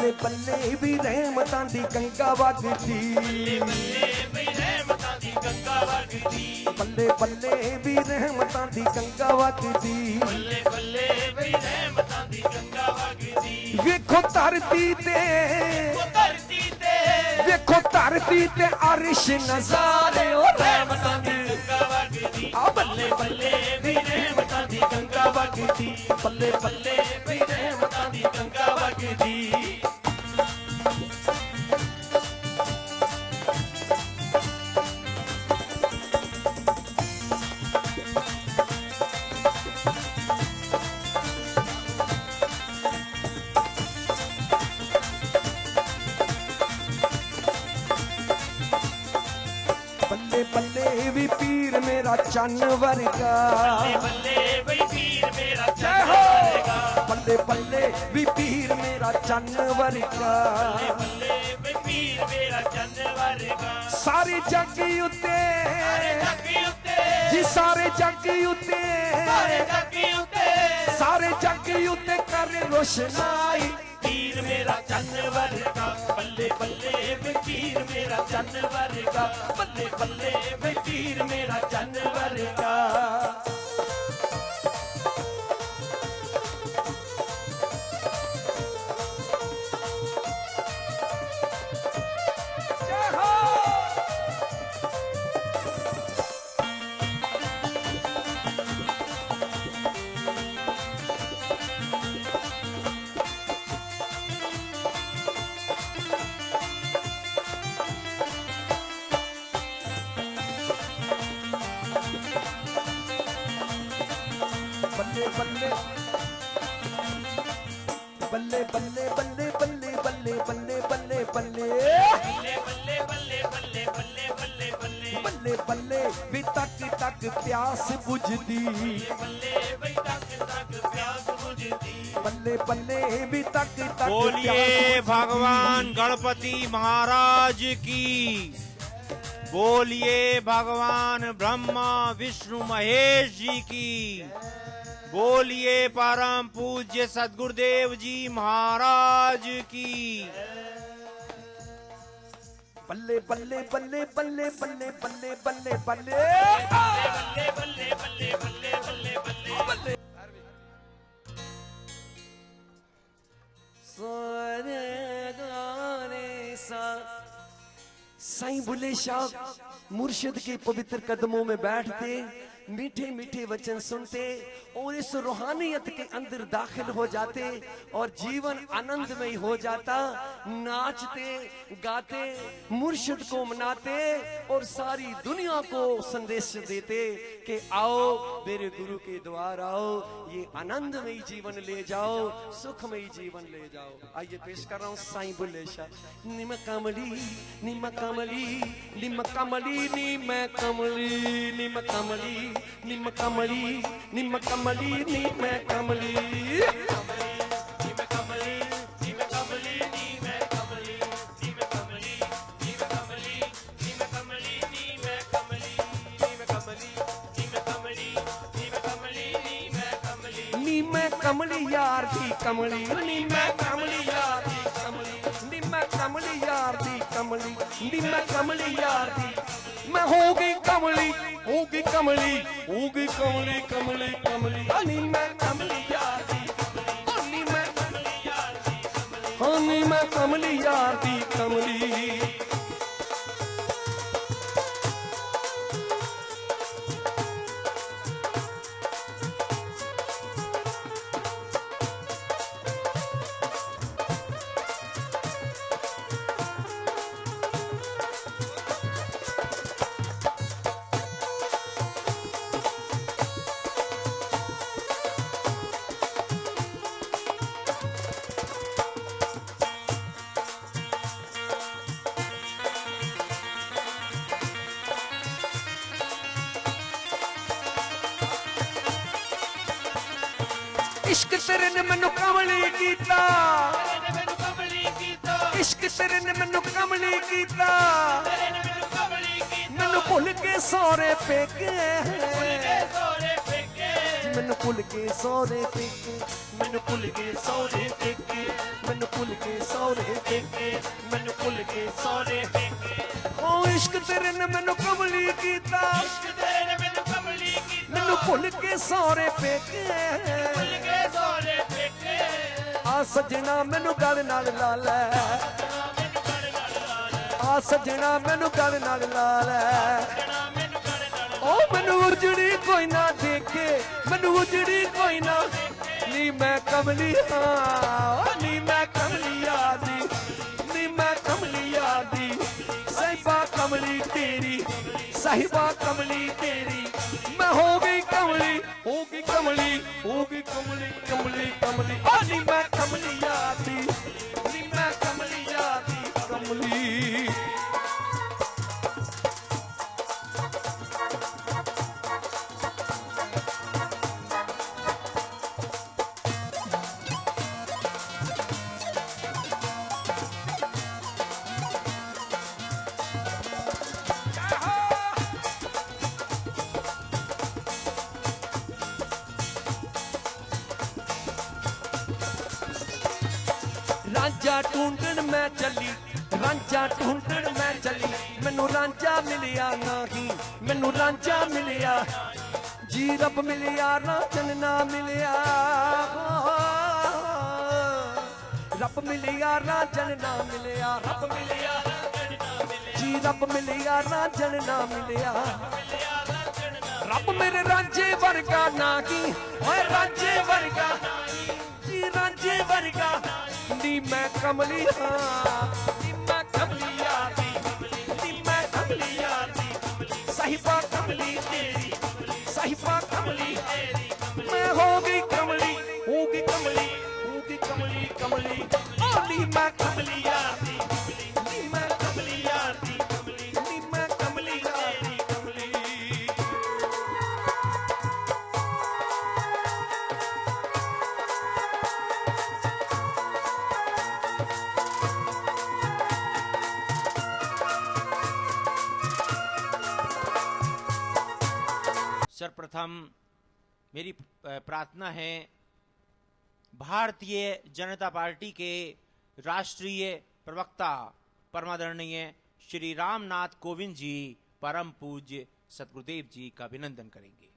बल्ले बल्ले भी रहमतां दी गंगा वगदी, बल्ले बल्ले भी रहमतां दी गंगा वगदी, वेखो धरती ते वेखो धरती ते अरिश नजारे ओ रहमतां दी बल्ले बल्ले भी रहमतां दी गंगा वगदी, बल्ले बल्ले भी रहमतां दी गंगा वगदी। बल्ले बल्ले भी पीर मेरा चन्न वर्गा, बल्ले बल्ले भी पीर मेरा चन्न वर्गा, सारे जग उत्ते जी सारे जग उत्ते सारे जग उत्ते कर रोशनाई, पीर मेरा चन्न वर्गा, बल्ले बल्ले वे पीर मेरा चन्न वर्गा, बल्ले बल्ले वे पीर मेरा चन्न वर्गा। बल्ले बल्ले बल्ले बल्ले बल्ले बल्ले बल्ले बल्ले बल्ले बल्ले बल्ले बल्ले भी तक तक प्यास बुझदी, बल्ले बल्ले भी तक तक। बोलिए भगवान गणपति महाराज की, बोलिए भगवान ब्रह्मा विष्णु महेश जी की, बोलिए परम पूज्य सद्गुरुदेव जी महाराज की। बल्ले बल्ले बल्ले बल्ले बल्ले बल्ले बल्ले बल्ले बल्ले साईं बुल्ले शाह मुर्शिद के पवित्र कदमों में बैठते, मीठे मीठे वचन सुनते और इस रूहानियत के अंदर दाखिल हो जाते और जीवन आनंदमय हो जाता, नाचते गाते मुर्शिद को मनाते और सारी दुनिया को संदेश देते कि आओ मेरे गुरु के द्वार आओ, ये आनंदमय जीवन ले जाओ, सुखमय जीवन ले जाओ। आइए पेश कर रहा हूँ साईं बुल्ले शाह। निम कमली निम कमली निम कमली निम कमली निम कमली निम कमली निम कमली निम कमली कमली यार दी कमली नी मैं कमली यार दी कमली नी मैं कमली यार दी कमली नी मैं कमली यार दी मैं हो गई कमली हो गई कमली हो गई कमली कमली कमली नी मैं कमली यार दी नी मैं कमली यार दी हाँ नी मैं कमली यार दी कमली। इश्क तेरे ने मैनू कमली कीता, इश्क तेरे ने मैनू कमली कीता, मैनू भुल के सौरे पेके मैनू भुल के सौरे पेके, मैनू भुल के सौरे पेके, मैनू भुल के सौरे पेके, मैनू भुल के सौरे पेके। ओ इश्क तेरे ने मैनू कमली कीता, इश्क तेरे ने मैनू कमली कीता, मैनू भुल के सौरे पेके, भुल के सौरे पेके। आ सजना मैनू गल नाल ला लै, आ सजना मैनू गल नाल ला लै। ओ मैनू उजड़ी कोई ना देखे, मैनू उजड़ी कोई ना, नी मैं कमली हाँ, नी मैं कमलिया दी, नी मैं कमलिया दी। साहिबा कमली तेरी, साहिबा कमली तेरी, मैं हो गई कमली, हो गई कमली, हो गई कमली, कमली कमली। ओ नी मैं कमलिया दी, नी मैं कमलिया दी, कमली। रांझा ढूंढन मैं चली, रांझा ढूंढन मैं चली, मैनू रांझा मिलिया नहीं, मैनू रांझा मिलिया, जी रब मिलिया रांझन ना मिलिया, रब मिलिया रांझन ना मिलिया, रब मिलिया जी रब मिलिया रांझन ना मिलिया। रब मेरे रांझे वर्गा नहीं, ओए रांझे वर्गा, जी रांझे वर्गा, नी मैं कमली हाँ, नी मैं कमलिया दी, नी मैं कमलिया दी। साहिबा कमली तेरी, साहिबा कमली तेरी, मैं हो गई कमली, हो गई कमली, हो गई कमली कमली। ओ नी मैं कमलिया दी, नी मैं कमलिया दी, नी मैं कमलिया दी, कमली। सर्वप्रथम मेरी प्रार्थना है भारतीय जनता पार्टी के राष्ट्रीय प्रवक्ता परमादरणीय श्री रामनाथ कोविंद जी परम पूज्य सदगुरुदेव जी का अभिनंदन करेंगे।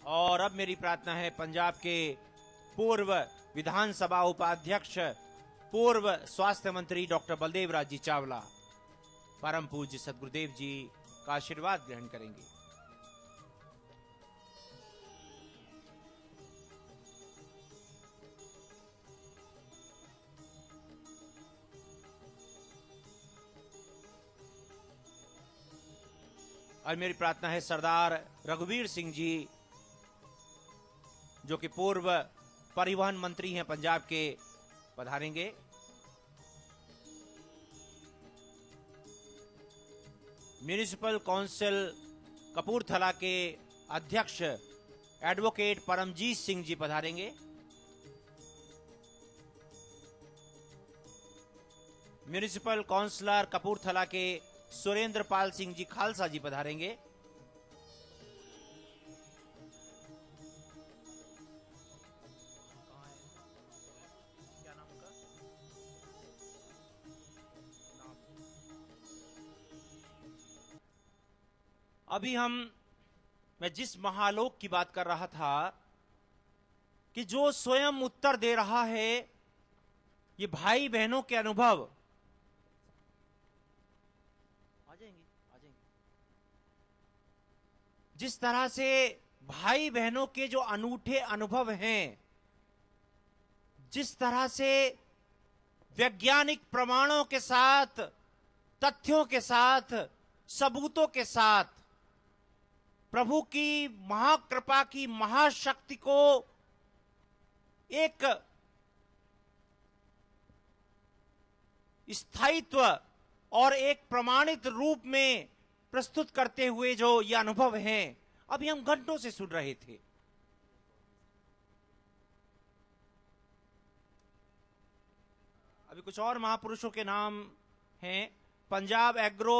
और अब मेरी प्रार्थना है पंजाब के पूर्व विधानसभा उपाध्यक्ष, पूर्व स्वास्थ्य मंत्री डॉक्टर बलदेव राज जी चावला परम पूज्य सदगुरुदेव जी का आशीर्वाद ग्रहण करेंगे। और मेरी प्रार्थना है सरदार रघुवीर सिंह जी जो कि पूर्व परिवहन मंत्री हैं पंजाब के, पधारेंगे। म्युनिसिपल काउंसिल कपूरथला के अध्यक्ष advocate Paramjit Singh ji पधारेंगे। Municipal counsellor Kapurthala के सुरेंद्र पाल सिंह जी खालसा जी पधारेंगे। अभी मैं जिस महालोक की बात कर रहा था कि जो स्वयं उत्तर दे रहा है, ये भाई बहनों के अनुभव आ जाएंगे। जिस तरह से भाई बहनों के जो अनूठे अनुभव हैं, जिस तरह से वैज्ञानिक प्रमाणों के साथ, तथ्यों के साथ, सबूतों के साथ प्रभु की महाकृपा की महाशक्ति को एक स्थायित्व और एक प्रमाणित रूप में प्रस्तुत करते हुए जो ये अनुभव हैं, अभी हम घंटों से सुन रहे थे। अभी कुछ और महापुरुषों के नाम हैं। पंजाब एग्रो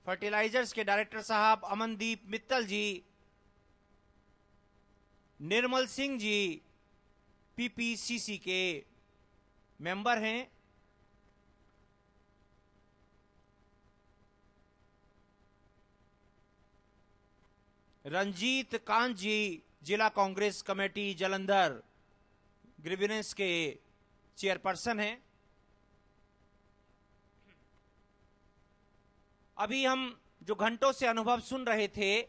फर्टिलाइजर्स के डायरेक्टर साहब अमनदीप मित्तल जी, निर्मल सिंह जी पीपीसीसी के मेंबर हैं, रंजीत कांत जी जिला कांग्रेस कमेटी जलंधर ग्रीविनेंस के चेयरपर्सन हैं। अभी हम जो घंटों से अनुभव सुन रहे थे,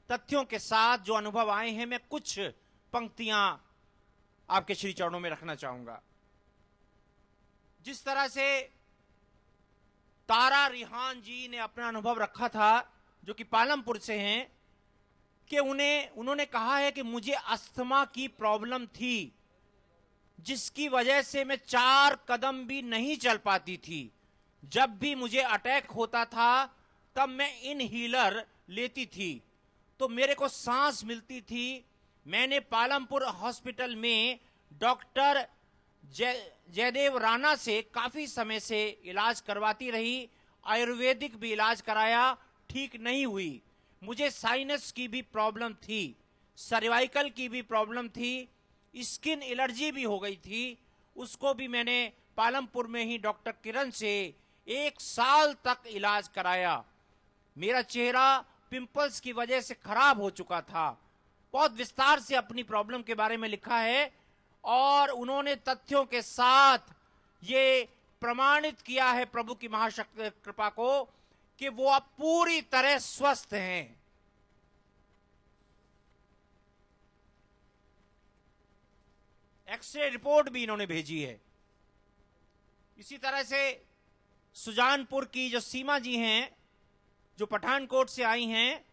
तथ्यों के साथ जो अनुभव आए हैं, मैं कुछ पंक्तियां आपके श्री चरणों में रखना चाहूंगा। जिस तरह से तारा रिहान जी ने अपना अनुभव रखा था, जो कि पालमपुर से हैं, कि उन्होंने कहा है कि मुझे अस्थमा की प्रॉब्लम थी, जिसकी वजह से मैं 4 कदम भी नहीं चल पाती थी। जब भी मुझे अटैक होता था तब मैं इनहीलर लेती थी तो मेरे को सांस मिलती थी। मैंने पालमपुर हॉस्पिटल में डॉक्टर जयदेव राणा से काफी समय से इलाज करवाती रही, आयुर्वेदिक भी इलाज कराया, ठीक नहीं हुई। मुझे साइनस की भी प्रॉब्लम थी, सर्वाइकल की भी प्रॉब्लम थी, स्किन एलर्जी भी हो गई थी। उसको भी मैंने पालमपुर में ही डॉक्टर किरण से 1 साल तक इलाज कराया। मेरा चेहरा पिंपल्स की वजह से खराब हो चुका था। बहुत विस्तार से अपनी प्रॉब्लम के बारे में लिखा है और उन्होंने तथ्यों के साथ ये प्रमाणित किया है प्रभु की महाशक्ति कृपा को कि वो अब पूरी तरह स्वस्थ हैं। एक्सरे रिपोर्ट भी इन्होंने भेजी है। इसी तरह से सुजानपुर की जो सीमा जी हैं, जो पठानकोट से आई हैं,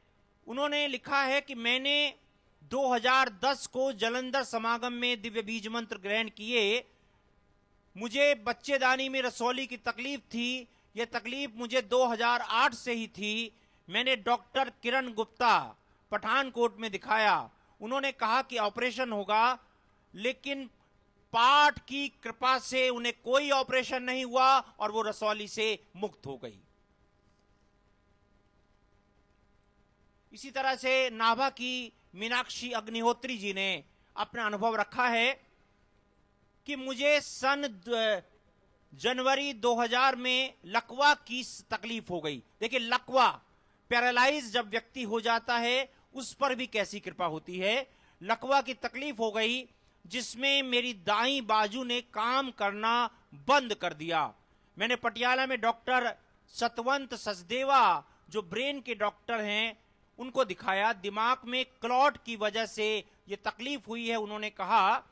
उन्होंने लिखा है कि मैंने 2010 को जलंधर समागम में दिव्य बीज मंत्र ग्रहण किए। मुझे बच्चेदानी में रसौली की तकलीफ थी। यह तकलीफ मुझे 2008 से ही थी। मैंने डॉक्टर किरण गुप्ता पठानकोट में दिखाया। उन्होंने कहा कि ऑपरेशन होगा, लेकिन पाठ की कृपा से उन्हें कोई ऑपरेशन नहीं हुआ और वो रसौली से मुक्त हो गई। इसी तरह से नाभा की मीनाक्षी अग्निहोत्री जी ने अपना अनुभव रखा है कि मुझे सन जनवरी 2000 में लकवा की तकलीफ हो गई। देखिए, लकवा पैरालाइज जब व्यक्ति हो जाता है उस पर भी कैसी कृपा होती है। लकवा की तकलीफ हो गई जिसमें मेरी दाईं बाजू ने काम करना बंद कर दिया। मैंने पटियाला में डॉक्टर सतवंत सचदेवा जो ब्रेन के डॉक्टर हैं उनको दिखाया। दिमाग में क्लॉट की वजह से ये तकलीफ हुई है उन्होंने कहा।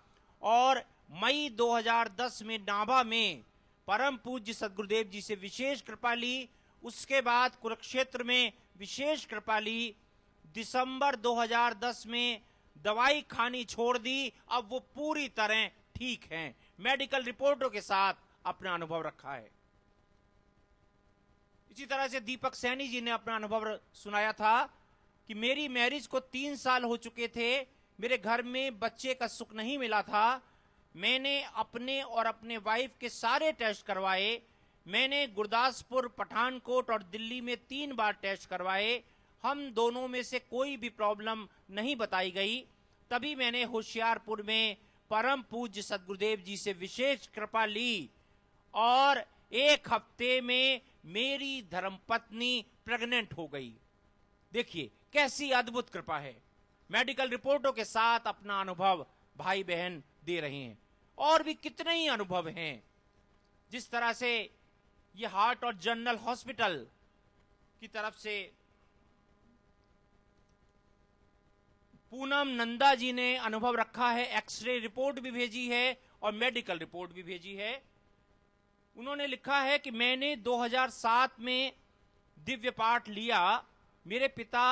और मई 2010 में नाभा में परम पूज्य सदगुरुदेव जी से विशेष कृपा ली। उसके बाद कुरुक्षेत्र में विशेष कृपा ली। दिसंबर 2010 में दवाई खानी छोड़ दी। अब वो पूरी तरह ठीक हैं। मेडिकल रिपोर्टों के साथ अपना अनुभव रखा है। इसी तरह से दीपक सैनी जी ने अपना अनुभव सुनाया था कि मेरी मैरिज को 3 साल हो चुके थे। मेरे घर में बच्चे का सुख नहीं मिला था। मैंने अपने और अपने वाइफ के सारे टेस्ट करवाए। मैंने गुरदासपुर, पठानकोट और दिल्ली में 3 बार टेस्ट करवाए। हम दोनों में से कोई भी प्रॉब्लम नहीं बताई गई। तभी मैंने होशियारपुर में परम पूज्य सदगुरुदेव जी से विशेष कृपा ली और 1 हफ्ते में मेरी धर्मपत्नी प्रेग्नेंट हो गई। देखिए कैसी अद्भुत कृपा है। मेडिकल रिपोर्टों के साथ अपना अनुभव भाई बहन दे रहे हैं। और भी कितने ही अनुभव हैं। जिस तरह से ये हार्ट और जनरल हॉस्पिटल की तरफ से पूनम नंदा जी ने अनुभव रखा है। एक्सरे रिपोर्ट भी भेजी है और मेडिकल रिपोर्ट भी भेजी है। उन्होंने लिखा है कि मैंने 2007 में दिव्य पाठ लिया। मेरे पिता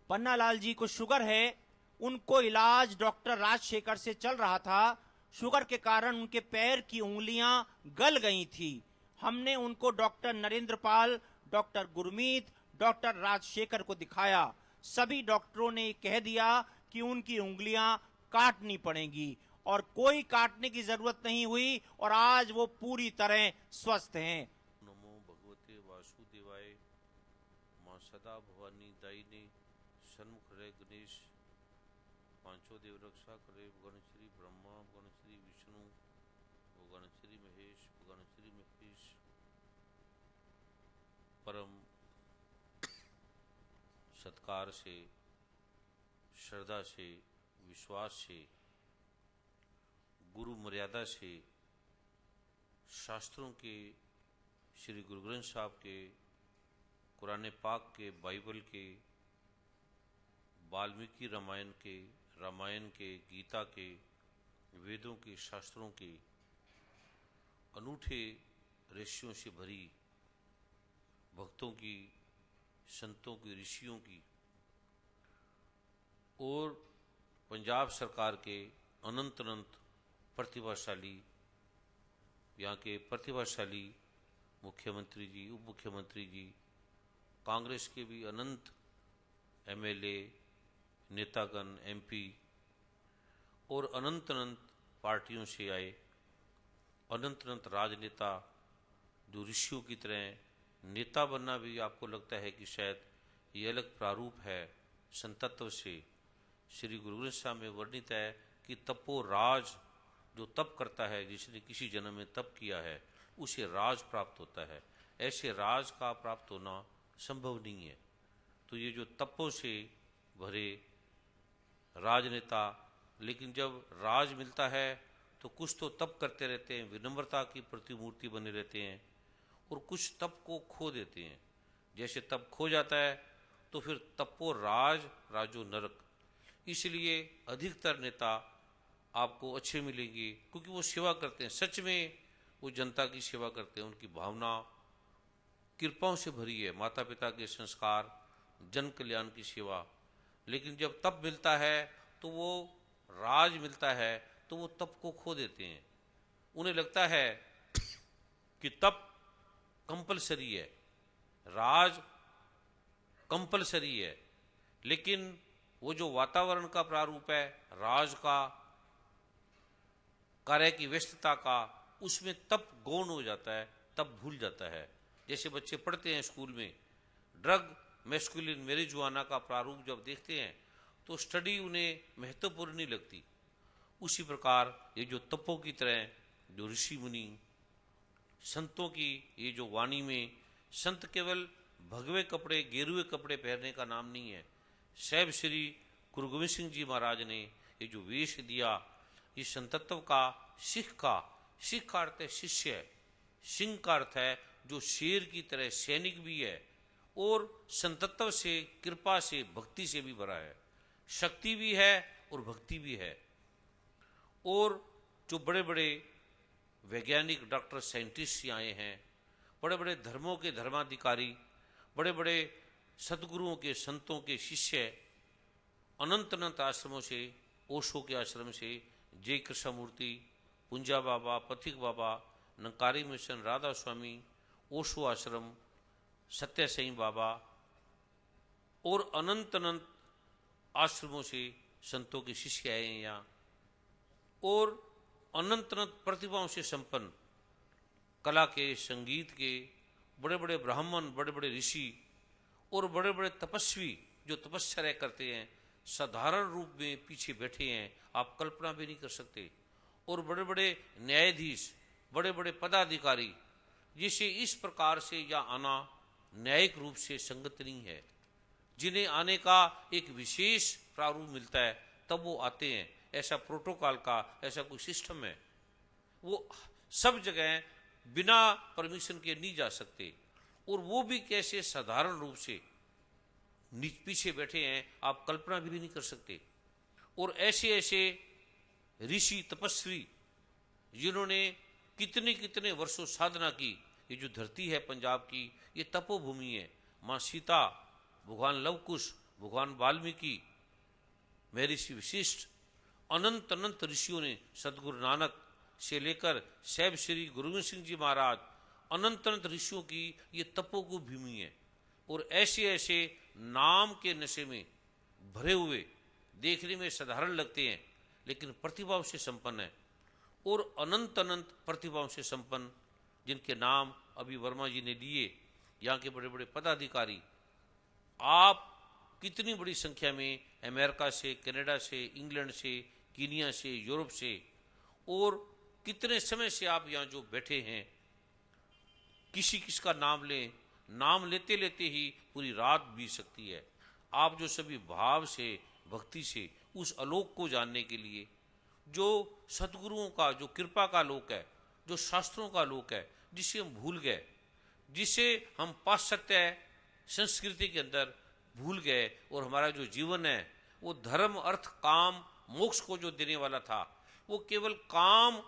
पन्नालाल जी को शुगर है। उनको इलाज डॉक्टर राजशेखर से चल रहा था। शुगर के कारण उनके पैर की उंगलियां गल गई थी। हमने उनको डॉक्टर नरेंद्र पाल, डॉक्टर गुरमीत, डॉक्टर राजशेखर को दिखाया। सभी डॉक्टरों ने कह दिया कि उनकी उंगलियां काटनी पड़ेंगी और कोई काटने की जरूरत नहीं हुई और आज वो पूरी तरह स्वस्थ हैं। नमो भगवते वासुदेवाय। मां सदा भवानी दायिनी सन्मुख रहे गणेश। पांचों देव रक्षा करे। भगवान श्री ब्रह्मा, भगवान श्री विष्णु, भगवान श्री महेश, भगवान श्री महेश। परम सत्कार से, श्रद्धा से, विश्वास से, गुरु मर्यादा से, शास्त्रों के, श्री गुरु ग्रंथ साहब के, कुरान पाक के, बाइबल के, वाल्मीकि रामायण के, गीता के, वेदों के, शास्त्रों के अनूठे ऋषियों से भरी, भक्तों की, संतों की, ऋषियों की और पंजाब सरकार के अनंत प्रतिभाशाली, यहाँ के प्रतिभाशाली मुख्यमंत्री जी, उप मुख्यमंत्री जी, कांग्रेस के भी अनंत एमएलए, नेतागण, एमपी और अनंत पार्टियों से आए अनंत राजनेता, जो ऋषियों की तरह नेता बनना भी आपको लगता है कि शायद ये अलग प्रारूप है संतत्व से। श्री गुरु ग्रंथ साहब में वर्णित है कि तपो राज, जो तप करता है, जिसने किसी जन्म में तप किया है, उसे राज प्राप्त होता है। ऐसे राज का प्राप्त होना संभव नहीं है। तो ये जो तपों से भरे राजनेता, लेकिन जब राज मिलता है तो कुछ तो तप करते रहते हैं, विनम्रता की प्रतिमूर्ति बने रहते हैं, और कुछ तप को खो देते हैं। जैसे तप खो जाता है तो फिर तपो राजो नरक। इसलिए अधिकतर नेता आपको अच्छे मिलेंगे क्योंकि वो सेवा करते हैं, सच में वो जनता की सेवा करते हैं। उनकी भावना कृपाओं से भरी है, माता पिता के संस्कार, जन कल्याण की सेवा। लेकिन जब तप मिलता है तो वो राज मिलता है तो वो तप को खो देते हैं। उन्हें लगता है कि तप कंपलसरी है, राज कंपलसरी है, लेकिन वो जो वातावरण का प्रारूप है, राज का, कार्य की व्यस्तता का, उसमें तप गौण हो जाता है, तप भूल जाता है। जैसे बच्चे पढ़ते हैं स्कूल में, ड्रग मैस्कुलिन मैरिजुआना का प्रारूप जब देखते हैं तो स्टडी उन्हें महत्वपूर्ण नहीं लगती। उसी प्रकार ये जो तपों की तरह जो ऋषि मुनि संतों की ये जो वाणी में, संत केवल भगवे कपड़े, गेरुए कपड़े पहनने का नाम नहीं है। साहिब श्री गुरु गोविंद सिंह जी महाराज ने ये जो वेश दिया, ये संतत्व का, सिख का अर्थ है शिष्य, सिंह का अर्थ है जो शेर की तरह सैनिक भी है और संतत्व से, कृपा से, भक्ति से भी भरा है। शक्ति भी है और भक्ति भी है। और जो बड़े बड़े वैज्ञानिक, डॉक्टर, साइंटिस्ट आए हैं, बड़े बड़े धर्मों के धर्माधिकारी, बड़े बड़े सदगुरुओं के, संतों के शिष्य, अनंत आश्रमों से, ओशो के आश्रम से, जय कृष्णमूर्ति, पुंजा बाबा, पथिक बाबा, नंकारी मिशन, राधा स्वामी, ओशो आश्रम, सत्य सिंह बाबा और अनंत आश्रमों से संतों के शिष्य आए हैं यहाँ। और अनंत प्रतिभाओं से संपन्न, कला के, संगीत के बड़े बड़े ब्राह्मण, बड़े बड़े ऋषि और बड़े बड़े तपस्वी जो तपस्या करते हैं, साधारण रूप में पीछे बैठे हैं, आप कल्पना भी नहीं कर सकते। और बड़े बड़े न्यायाधीश, बड़े बड़े पदाधिकारी, जिसे इस प्रकार से या आना न्यायिक रूप से संगत नहीं है, जिन्हें आने का एक विशेष प्रारूप मिलता है, तब वो आते हैं। ऐसा प्रोटोकॉल का ऐसा कोई सिस्टम है, वो सब जगह बिना परमिशन के नहीं जा सकते। और वो भी कैसे साधारण रूप से पीछे बैठे हैं, आप कल्पना भी नहीं कर सकते। और ऐसे ऐसे ऋषि, तपस्वी, जिन्होंने कितने कितने वर्षों साधना की। ये जो धरती है पंजाब की, ये तपोभूमि है। माँ सीता, भगवान लव कुश, भगवान वाल्मीकि, महर्षि वशिष्ठ, अनंत अनंत ऋषियों ने, सदगुरु नानक से लेकर साहिब श्री गुरु गोबिंद सिंह जी महाराज, अनंत अनंत ऋषियों की ये तपो को भूमि है। और ऐसे ऐसे नाम के नशे में भरे हुए, देखने में साधारण लगते हैं लेकिन प्रतिभाओं से संपन्न है, और अनंत अनंत प्रतिभाओं से संपन्न जिनके नाम अभी वर्मा जी ने लिए, यहाँ के बड़े बड़े पदाधिकारी, आप कितनी बड़ी संख्या में अमेरिका से, कनाडा से, इंग्लैंड से, कीनिया से, यूरोप से, और कितने समय से आप यहाँ जो बैठे हैं, किसी किसका नाम लें, नाम लेते लेते ही पूरी रात बीत सकती है। आप जो सभी भाव से, भक्ति से उस आलोक को जानने के लिए, जो सदगुरुओं का, जो कृपा का आलोक है, जो शास्त्रों का आलोक है, जिसे हम भूल गए, जिसे हम पाश्चात्य संस्कृति के अंदर भूल गए, और हमारा जो जीवन है वो धर्म, अर्थ, काम, मोक्ष को जो देने वाला था वो केवल काम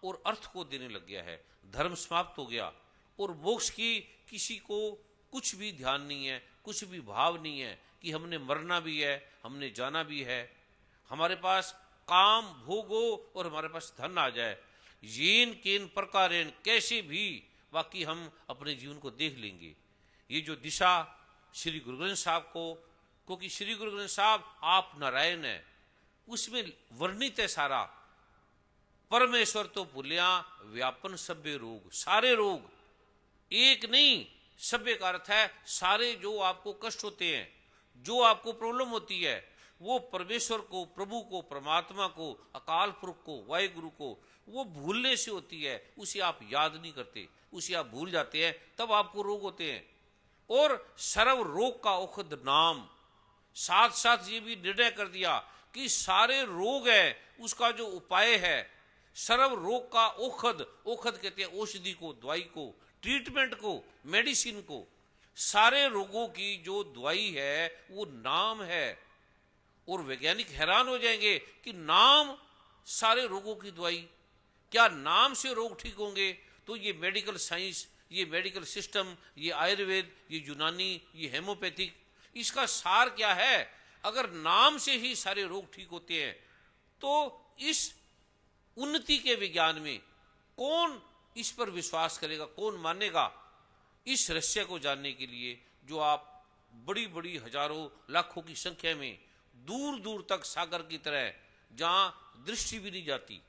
और अर्थ को देने लग गया है। धर्म समाप्त हो गया और मोक्ष की किसी को कुछ भी ध्यान नहीं है, कुछ भी भाव नहीं है कि हमने मरना भी है, हमने जाना भी है, हमारे पास काम भोग हो और हमारे पास धन आ जाए, येन केन प्रकारेण, कैसे भी बाकी हम अपने जीवन को देख लेंगे। ये जो दिशा श्री गुरु ग्रंथ साहब को, क्योंकि श्री गुरु ग्रंथ साहब आप नारायण है, उसमें वर्णित है सारा। परमेश्वर तो भूलिया व्यापन सभ्य रोग, सारे रोग, एक नहीं, सभ्य का अर्थ है सारे जो आपको कष्ट होते हैं, जो आपको प्रॉब्लम होती है, वो परमेश्वर को, प्रभु को, परमात्मा को, अकाल पुरुष को, वाहिगुरु को, वो भूलने से होती है। उसे आप याद नहीं करते, उसे आप भूल जाते हैं, तब आपको रोग होते हैं। और सर्व रोग का औषध नाम, साथ साथ ये भी निर्णय कर दिया कि सारे रोग है उसका जो उपाय है, सर्व रोग का औषध, औषध कहते हैं औषधि को, दवाई को, ट्रीटमेंट को, मेडिसिन को, सारे रोगों की जो दवाई है वो नाम है। और वैज्ञानिक हैरान हो जाएंगे कि नाम सारे रोगों की दवाई, क्या नाम से रोग ठीक होंगे? तो ये मेडिकल साइंस, ये मेडिकल सिस्टम, ये आयुर्वेद, ये यूनानी, ये हेमोपैथिक, इसका सार क्या है? अगर नाम से ही सारे रोग ठीक होते हैं तो इस उन्नति के विज्ञान में कौन इस पर विश्वास करेगा, कौन मानेगा? इस रहस्य को जानने के लिए जो आप बड़ी बड़ी हजारों लाखों की संख्या में दूर दूर तक सागर की तरह, जहां दृष्टि भी नहीं जाती,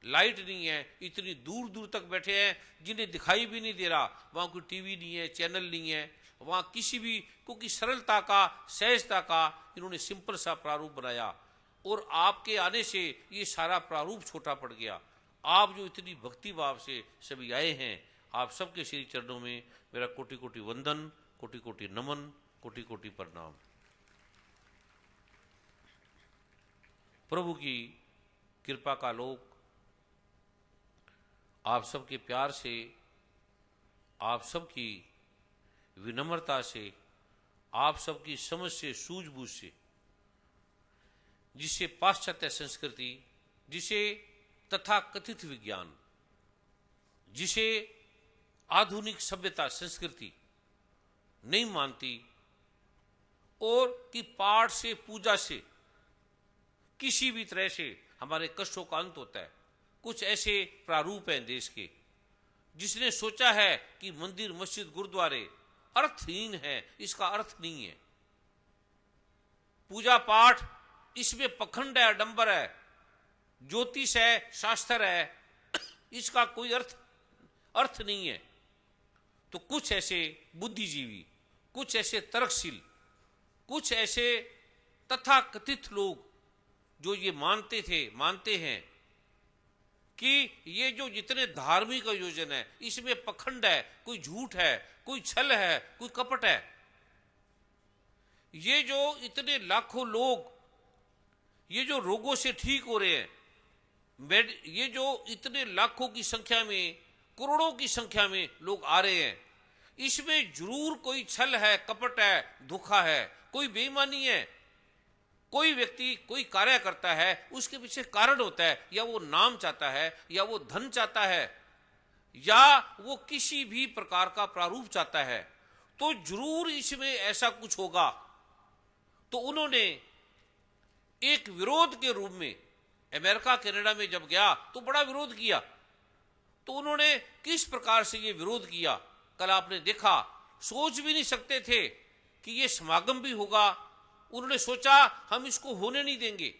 लाइट नहीं है, इतनी दूर दूर तक बैठे हैं जिन्हें दिखाई भी नहीं दे रहा, वहां कोई टीवी नहीं है, चैनल नहीं है, वहां किसी भी, क्योंकि सरलता का, सहजता का इन्होंने सिंपल सा प्रारूप बनाया, और आपके आने से ये सारा प्रारूप छोटा पड़ गया। आप जो इतनी भक्ति भाव से सभी आए हैं, आप सबके श्री चरणों में मेरा कोटि कोटि वंदन, कोटि कोटि नमन, कोटि कोटि प्रणाम। प्रभु की कृपा का लोक आप सबके प्यार से, आप सबकी विनम्रता से, आप सबकी समझ से, सूझबूझ से, जिसे पाश्चात्य संस्कृति, जिसे तथा कथित विज्ञान, जिसे आधुनिक सभ्यता संस्कृति नहीं मानती, और कि पाठ से, पूजा से किसी भी तरह से हमारे कष्टों का अंत होता है। कुछ ऐसे प्रारूप हैं देश के जिसने सोचा है कि मंदिर, मस्जिद, गुरुद्वारे अर्थहीन है, इसका अर्थ नहीं है। पूजा पाठ इसमें पखंड है, आडंबर है, ज्योतिष है, शास्त्र है, इसका कोई अर्थ नहीं है। तो कुछ ऐसे बुद्धिजीवी, कुछ ऐसे तर्कशील, कुछ ऐसे तथा कथित लोग जो ये मानते हैं कि ये जो जितने धार्मिक आयोजन है इसमें पखंड है, कोई झूठ है, कोई छल है, कोई कपट है। ये जो इतने लाखों लोग ये जो रोगों से ठीक हो रहे हैं, ये जो इतने लाखों की संख्या में, करोड़ों की संख्या में लोग आ रहे हैं, इसमें जरूर कोई छल है, कपट है, धोखा है, कोई बेईमानी है। कोई व्यक्ति कोई कार्य करता है, उसके पीछे कारण होता है, या वो नाम चाहता है, या वो धन चाहता है, या वो किसी भी प्रकार का प्रारूप चाहता है, तो जरूर इसमें ऐसा कुछ होगा। तो उन्होंने एक विरोध के रूप में अमेरिका कनाडा में जब गया तो बड़ा विरोध किया। तो उन्होंने किस प्रकार से ये विरोध किया, कल आपने देखा। सोच भी नहीं सकते थे कि ये समागम भी होगा। उन्होंने सोचा हम इसको होने नहीं देंगे।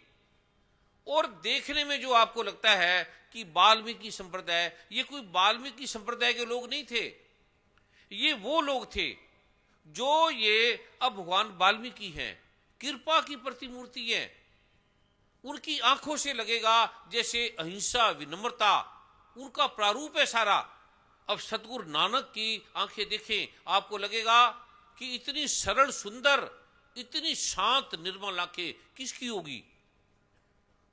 और देखने में जो आपको लगता है कि वाल्मीकि संप्रदाय, ये कोई वाल्मीकि संप्रदाय के लोग नहीं थे। ये वो लोग थे जो ये अब भगवान वाल्मीकि हैं, कृपा की प्रतिमूर्ति हैं। उनकी आंखों से लगेगा जैसे अहिंसा, विनम्रता उनका प्रारूप है सारा। अब सतगुरु नानक की आंखें देखें, आपको लगेगा कि इतनी सरल सुंदर, इतनी शांत निर्मल आंखें किसकी होगी।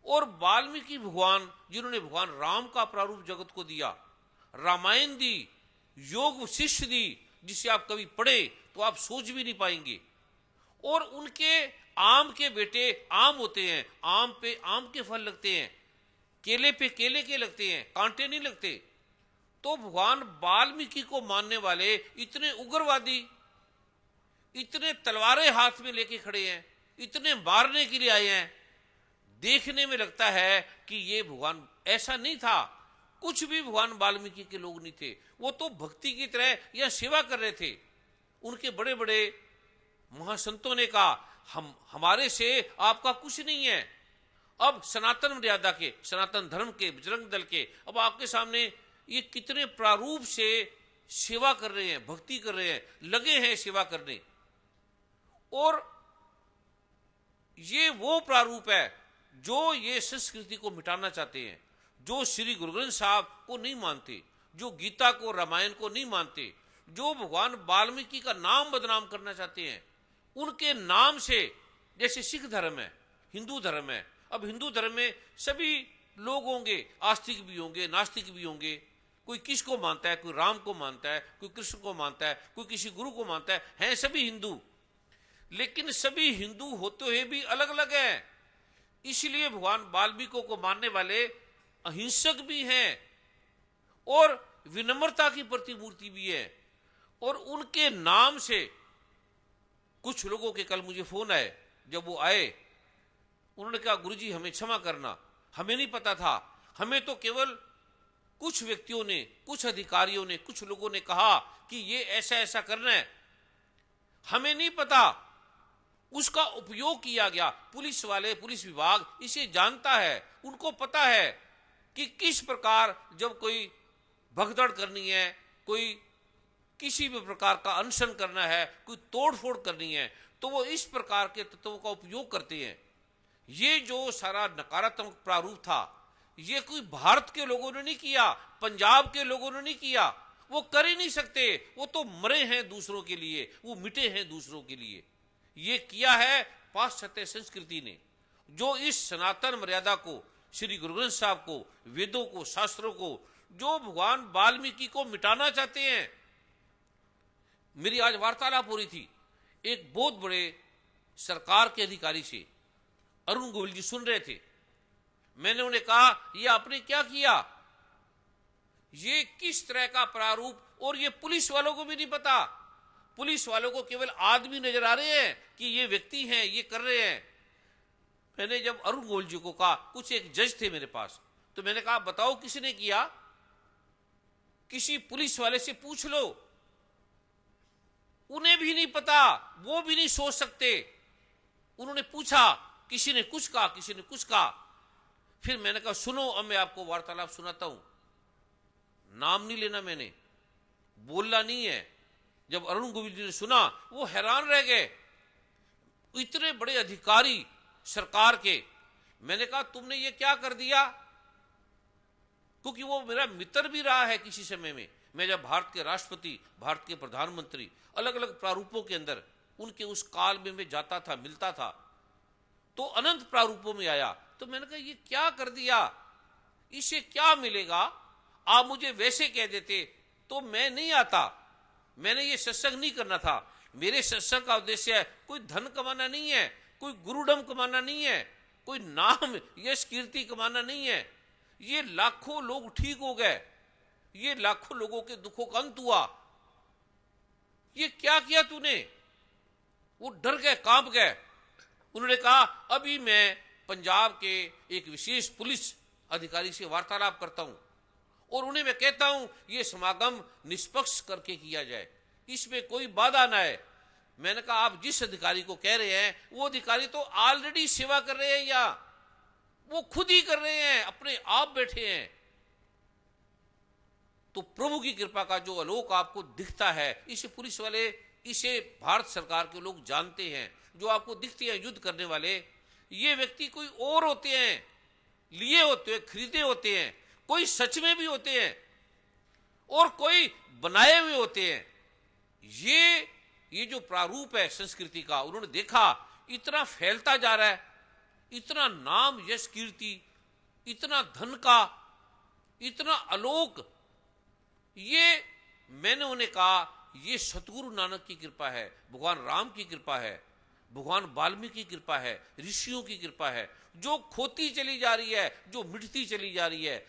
और वाल्मीकि भगवान, जिन्होंने भगवान राम का प्रारूप जगत को दिया, रामायण दी, योग वशिष्ठ दी, जिसे आप कभी पढ़े तो आप सोच भी नहीं पाएंगे। और उनके आम के बेटे आम होते हैं, आम पे आम के फल लगते हैं, केले पे केले के लगते हैं, कांटे नहीं लगते। तो भगवान वाल्मीकि को मानने वाले इतने उग्रवादी, इतने तलवारें हाथ में लेके खड़े हैं, इतने मारने के लिए आए हैं। देखने में लगता है कि ये भगवान ऐसा नहीं था। कुछ भी भगवान वाल्मीकि के लोग नहीं थे। वो तो भक्ति की तरह यह सेवा कर रहे थे। उनके बड़े बड़े महासंतों ने कहा हमारे से आपका कुछ नहीं है। अब सनातन मर्यादा के, सनातन धर्म के, बजरंग दल के, अब आपके सामने ये कितने प्रारूप से सेवा कर रहे हैं, भक्ति कर रहे हैं, लगे हैं सेवा करने। और ये वो प्रारूप है जो ये संस्कृति को मिटाना चाहते हैं, जो श्री गुरु ग्रंथ साहब को नहीं मानते, जो गीता को, रामायण को नहीं मानते, जो भगवान वाल्मीकि का नाम बदनाम करना चाहते हैं। उनके नाम से, जैसे सिख धर्म है, हिंदू धर्म है। अब हिंदू धर्म में सभी लोग होंगे, आस्तिक भी होंगे, नास्तिक भी होंगे। कोई किसको मानता है, कोई राम को मानता है, कोई कृष्ण को मानता है, कोई किसी गुरु को मानता है सभी हिंदू। लेकिन सभी हिंदू होते हुए भी अलग अलग हैं। इसलिए भगवान वाल्मीकि को मानने वाले अहिंसक भी हैं और विनम्रता की प्रतिमूर्ति भी है। और उनके नाम से कुछ लोगों के कल मुझे फोन आए, जब वो आए उन्होंने कहा गुरुजी हमें क्षमा करना, हमें नहीं पता था। हमें तो केवल कुछ व्यक्तियों ने, कुछ अधिकारियों ने, कुछ लोगों ने कहा कि ये ऐसा ऐसा करना है, हमें नहीं पता। उसका उपयोग किया गया। पुलिस वाले, पुलिस विभाग इसे जानता है, उनको पता है कि किस प्रकार जब कोई भगदड़ करनी है, कोई किसी भी प्रकार का अनशन करना है, कोई तोड़फोड़ करनी है, तो वो इस प्रकार के तत्वों का उपयोग करते हैं। ये जो सारा नकारात्मक प्रारूप था, ये कोई भारत के लोगों ने नहीं किया, पंजाब के लोगों ने नहीं किया। वो कर ही नहीं सकते। वो तो मरे हैं दूसरों के लिए, वो मिटे हैं दूसरों के लिए। ये किया है पाश्चात्य संस्कृति ने, जो इस सनातन मर्यादा को, श्री गुरु ग्रंथ साहब को, वेदों को, शास्त्रों को, जो भगवान वाल्मीकि को मिटाना चाहते हैं। मेरी आज वार्तालाप हो रही थी एक बहुत बड़े सरकार के अधिकारी से, अरुण गोविल जी सुन रहे थे। मैंने उन्हें कहा ये आपने क्या किया, ये किस तरह का प्रारूप। और ये पुलिस वालों को भी नहीं पता। पुलिस वालों को केवल आदमी नजर आ रहे हैं कि ये व्यक्ति हैं, ये कर रहे हैं। मैंने जब अरुण गोविल जी को कहा, कुछ एक जज थे मेरे पास, तो मैंने कहा बताओ किसने किया, किसी पुलिस वाले से पूछ लो। उन्हें भी नहीं पता, वो भी नहीं सोच सकते। उन्होंने पूछा, किसी ने कुछ कहा, किसी ने कुछ कहा। फिर मैंने कहा सुनो, अब मैं आपको वार्तालाप सुनाता हूं। नाम नहीं लेना, मैंने बोलना नहीं है। जब अरुण गोविल जी ने सुना, वो हैरान रह गए। इतने बड़े अधिकारी सरकार के। मैंने कहा तुमने ये क्या कर दिया, क्योंकि वो मेरा मित्र भी रहा है किसी समय में। मैं जब भारत के राष्ट्रपति, भारत के प्रधानमंत्री, अलग अलग प्रारूपों के अंदर उनके उस काल में मैं जाता था, मिलता था, तो अनंत प्रारूपों में आया। तो मैंने कहा ये क्या कर दिया, इसे क्या मिलेगा। आप मुझे वैसे कह देते तो मैं नहीं आता। मैंने ये सत्संग नहीं करना था। मेरे सत्संग का उद्देश्य है कोई धन कमाना नहीं है, कोई गुरुडम कमाना नहीं है, कोई नाम यश कीर्ति कमाना नहीं है। ये लाखों लोग ठीक हो गए, ये लाखों लोगों के दुखों का अंत हुआ। ये क्या किया तूने। वो डर गए, कांप गए। उन्होंने कहा अभी मैं पंजाब के एक विशेष पुलिस अधिकारी से वार्तालाप करता हूं और उन्हें मैं कहता हूं ये समागम निष्पक्ष करके किया जाए, इसमें कोई बाधा ना है। मैंने कहा आप जिस अधिकारी को कह रहे हैं वो अधिकारी तो ऑलरेडी सेवा कर रहे हैं या वो खुद ही कर रहे हैं, अपने आप बैठे हैं। तो प्रभु की कृपा का जो आलोक आपको दिखता है, इसे पुलिस वाले, इसे भारत सरकार के लोग जानते हैं। जो आपको दिखते हैं युद्ध करने वाले, ये व्यक्ति कोई और होते हैं, लिए होते हैं, खरीदे होते हैं, कोई सच में भी होते हैं और कोई बनाए हुए होते हैं। ये जो प्रारूप है संस्कृति का, उन्होंने देखा इतना फैलता जा रहा है, इतना नाम यश कीर्ति, इतना धन का, इतना आलोक, ये मैंने उन्हें कहा ये सतगुरु नानक की कृपा है, भगवान राम की कृपा है, भगवान वाल्मीकि की कृपा है, ऋषियों की कृपा है, जो खोती चली जा रही है, जो मिटती चली जा रही है।